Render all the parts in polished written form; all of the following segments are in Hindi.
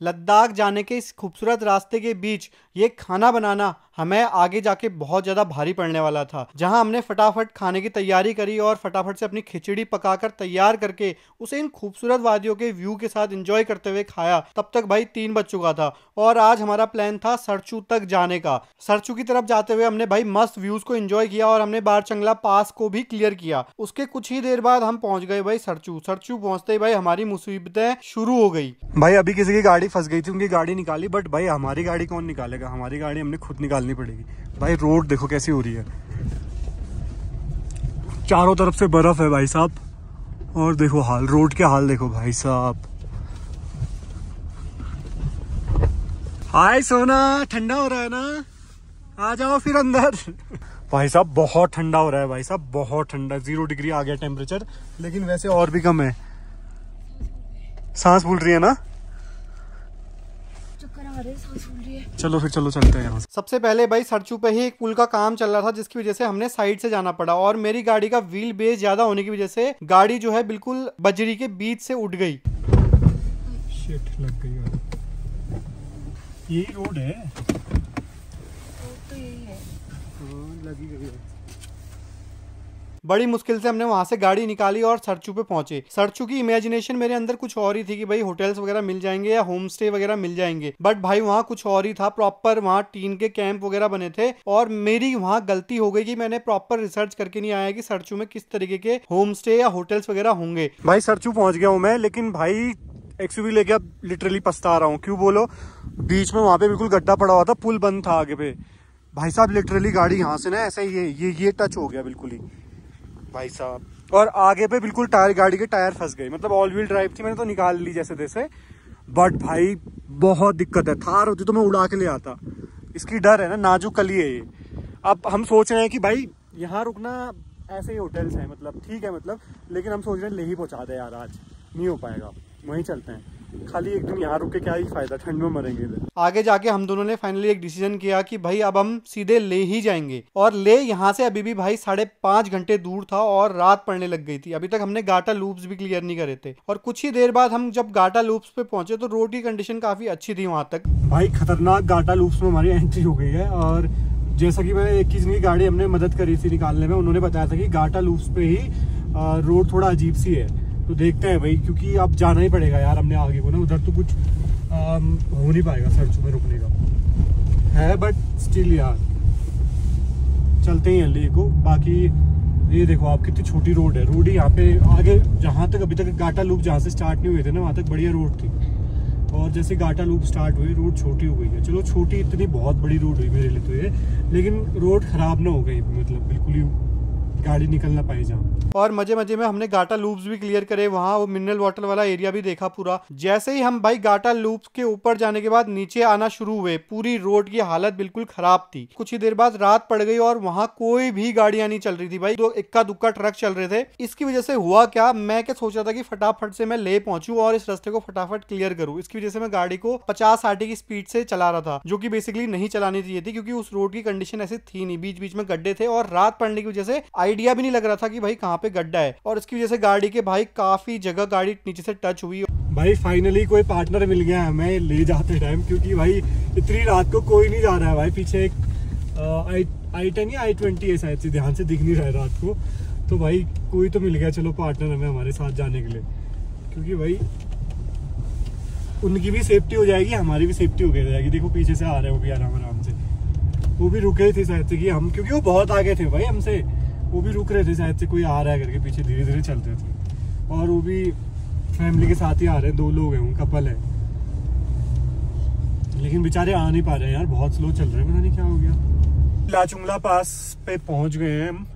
लद्दाख जाने के इस खूबसूरत रास्ते के बीच ये खाना बनाना हमें आगे जाके बहुत ज़्यादा भारी पड़ने वाला था। जहां हमने फटाफट खाने की तैयारी करी और फटाफट से अपनी खिचड़ी पकाकर तैयार करके उसे इन खूबसूरत वादियों के व्यू के साथ एंजॉय करते हुए खाया, तब तक भाई 3 बज चुका था। और आज हमारा प्लान था सरचू तक जाने का। सरचू की तरफ जाते हुए हमने भाई मस्त व्यूज को एंजॉय किया और हमने बारचंगला पास को भी क्लियर किया। उसके कुछ ही देर बाद हम पहुंच गए भाई सरचू। सरचू पहुंचते ही भाई हमारी मुसीबतें शुरू हो गई। भाई अभी किसी की गाड़ी फंस गई थी, उनकी गाड़ी निकाली, बट भाई हमारी गाड़ी कौन निकालेगा? हमारी गाड़ी हमने खुद निकालनी पड़ेगी। भाई रोड देखो कैसी हो रही है, चारों तरफ से बर्फ है भाई साहब। और देखो हाल, रोड के हाल देखो भाई साहब। हाय सोना, ठंडा हो रहा है ना? आ जाओ फिर अंदर। भाई साहब बहुत ठंडा हो रहा है भाई साहब, बहुत ठंडा। 0 डिग्री आ गया टेम्परेचर, लेकिन वैसे और भी कम है। सांस फूल रही है ना? चलो फिर चलो चलते हैं यहाँ से। सबसे पहले भाई सरचू पे ही एक पुल का काम चल रहा था, जिसकी वजह से हमने साइड से जाना पड़ा। और मेरी गाड़ी का व्हील बेस ज्यादा होने की वजह से गाड़ी जो है बिल्कुल बजरी के बीच से उठ गई। शिट, लग गई। यही रोड है, तो यही है। लगी गई है। बड़ी मुश्किल से हमने वहां से गाड़ी निकाली और सरचू पे पहुंचे। सरचू की इमेजिनेशन मेरे अंदर कुछ और ही थी कि भाई होटल्स वगैरह मिल जाएंगे या होम स्टे वगैरह मिल जाएंगे, बट भाई वहां कुछ और ही था। प्रॉपर वहां टीन के कैंप वगैरह बने थे। और मेरी वहां गलती हो गई कि मैंने प्रॉपर रिसर्च करके नहीं आया कि सरचू में किस तरीके के होम स्टे या होटल्स वगैरह होंगे। भाई सरचू पहुंच गया हूँ मैं, लेकिन भाई एक्सयूवी लेके अब लिटरली पछता रहा हूँ। क्यों बोलो? बीच में वहां पे बिल्कुल गड्ढा पड़ा हुआ था, पुल बंद था आगे पे। भाई साहब लिटरली गाड़ी यहाँ से ना ऐसे ये टच हो गया बिल्कुल ही भाई साहब। और आगे पे बिल्कुल टायर, गाड़ी के टायर फंस गए। मतलब ऑल व्हील ड्राइव थी, मैंने तो निकाल ली जैसे तैसे, बट भाई बहुत दिक्कत है। थार होती तो मैं उड़ा के ले आता। इसकी डर है ना, नाजुक कली है ये। अब हम सोच रहे हैं कि भाई यहाँ रुकना, ऐसे ही होटल्स हैं मतलब ठीक है मतलब, लेकिन हम सोच रहे हैं ले ही पहुंचा दे यार, आज नहीं हो पाएगा, वहीं चलते हैं। खाली एक दिन यहाँ रुक के क्या ही फायदा, ठंड में मरेंगे इधर। आगे जाके हम दोनों ने फाइनली एक डिसीजन किया कि भाई अब हम सीधे ले ही जाएंगे। और ले यहाँ से अभी भी भाई 5.5 घंटे दूर था और रात पड़ने लग गई थी। अभी तक हमने गाटा लूप्स भी क्लियर नहीं करे थे। और कुछ ही देर बाद हम जब गाटा लूप्स पे पहुंचे तो रोड की कंडीशन काफी अच्छी थी वहां तक। भाई खतरनाक गाटा लूप्स में हमारी एंट्री हो गई है। और जैसा कि मैंने एक चीज की गाड़ी हमने मदद करी थी निकालने में, उन्होंने बताया था कि गाटा लूप्स पे ही रोड थोड़ा अजीब सी है। तो देखते हैं भाई, क्योंकि अब जाना ही पड़ेगा यार हमने आगे को ना, उधर तो कुछ हो नहीं पाएगा सरचू में रुकने का है, बट स्टिल यार चलते ही हैं ले को। बाकी ये देखो आप, कितनी छोटी रोड है। रोड ही यहाँ पे आगे जहाँ तक अभी तक गाटा लूप जहाँ से स्टार्ट नहीं हुए थे ना, वहाँ तक बढ़िया रोड थी। और जैसे गाटा लूप स्टार्ट हुई रोड छोटी हो गई है। चलो छोटी, इतनी बहुत बड़ी रोड हुई मेरे लिए तो ये, लेकिन रोड खराब ना हो गई, मतलब बिल्कुल ही गाड़ी निकल ना पाई जहाँ। और मजे मजे में हमने गाटा लूप्स भी क्लियर करे। वहां वो मिनरल वाटर वाला एरिया भी देखा पूरा। जैसे ही हम भाई गाटा लूप्स के ऊपर जाने के बाद नीचे आना शुरू हुए, पूरी रोड की हालत बिल्कुल खराब थी। कुछ ही देर बाद रात पड़ गई और वहां कोई भी गाड़ियां नहीं चल रही थी भाई, तो इक्का दुक्का ट्रक चल रहे थे। इसकी वजह से हुआ क्या, मैं क्या सोच रहा था कि फटाफट से मैं ले पहुंचूं और इस रास्ते को फटाफट क्लियर करूं। इसकी वजह से मैं गाड़ी को 50-60 की स्पीड से चला रहा था, जो कि बेसिकली नहीं चलानी चाहिए थी, क्योंकि उस रोड की कंडीशन ऐसी थी नहीं। बीच बीच में गड्ढे थे और रात पड़ने की वजह से आइडिया भी नहीं लग रहा था कि भाई कहाँ पे गड्ढा है। और इसकी वजह से गाड़ी के भाई काफी जगह गाड़ी नीचे से टच हुई। भाई फाइनली कोई पार्टनर मिल गया हमें ले जाते टाइम, क्योंकि भाई इतनी रात को कोई नहीं जा रहा है भाई। पीछे एक i10 या i20 है शायद से, ध्यान से दिख नहीं रहा है रात को। तो भाई कोई तो मिल गया, चलो पार्टनर हमें हमारे साथ जाने के लिए, क्योंकि भाई उनकी भी सेफ्टी हो जाएगी, हमारी भी सेफ्टी हो जाएगी। देखो पीछे से आ रहे हो भी आराम से, वो भी रुके थे शायद से कि हम, क्योंकि वो बहुत आगे थे भाई हमसे, वो भी रुक रहे थे शायद से कोई आ रहा है करके पीछे, धीरे धीरे चलते थे। और वो भी फैमिली के साथ ही आ रहे हैं, 2 लोग हैं, वो कपल है, लेकिन बेचारे आ नहीं पा रहे हैं यार, बहुत स्लो चल रहे हैं, पता नहीं क्या हो गया। लाचुंगला पास पे पहुंच गए हैं हम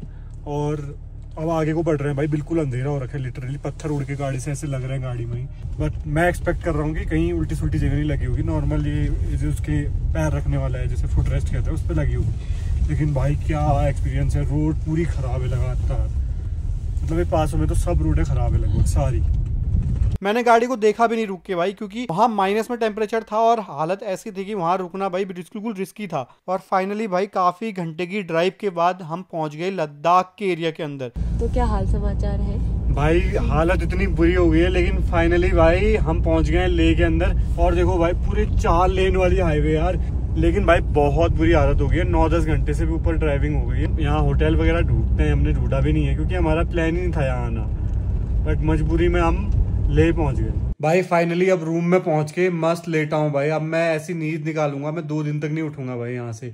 और अब आगे को बढ़ रहे हैं भाई। बिल्कुल अंधेरा हो रखा है, लिटरली पत्थर उड़ के गाड़ी से ऐसे लग रहे हैं गाड़ी में ही। बट मैं एक्सपेक्ट कर रहा हूँ कि कहीं उल्टी सुल्टी जगह नहीं लगी होगी। नॉर्मल ये जो उसके पैर रखने वाला है, जैसे फुट रेस्ट कहते हैं, उस पर लगी होगी। लेकिन भाई क्या एक्सपीरियंस है, रोड पूरी खराब है लगातार। मतलब ये पासों में तो सब रोडें खराब है लगभग सारी। मैंने गाड़ी को देखा भी नहीं रुक के भाई, क्योंकि वहां माइनस में टेम्परेचर था और हालत ऐसी थी कि वहां रुकना भाई बिल्कुल रिस्की था। और फाइनली भाई काफी घंटे की ड्राइव के बाद हम पहुंच गए लद्दाख के एरिया के अंदर। तो क्या हाल समाचार है? भाई हालत इतनी बुरी हो गई है, लेकिन फाइनली भाई हम पहुंच गए हैं लेह के अंदर। और देखो भाई पूरे 4 लेन वाली हाईवे यार, लेकिन भाई बहुत बुरी हालत हो गई है। 9-10 घंटे से भी ऊपर ड्राइविंग हो गई है। यहाँ होटल वगैरह ढूंढते हैं, हमने ढूंढा भी नहीं है क्योंकि हमारा प्लान ही नहीं था यहाँ आना, बट मजबूरी में हम लेह पहुंच गए भाई। फाइनली अब रूम में पहुंच के मस्त लेटा हूँ भाई। अब मैं ऐसी नींद निकालूंगा, मैं 2 दिन तक नहीं उठूंगा भाई यहाँ से।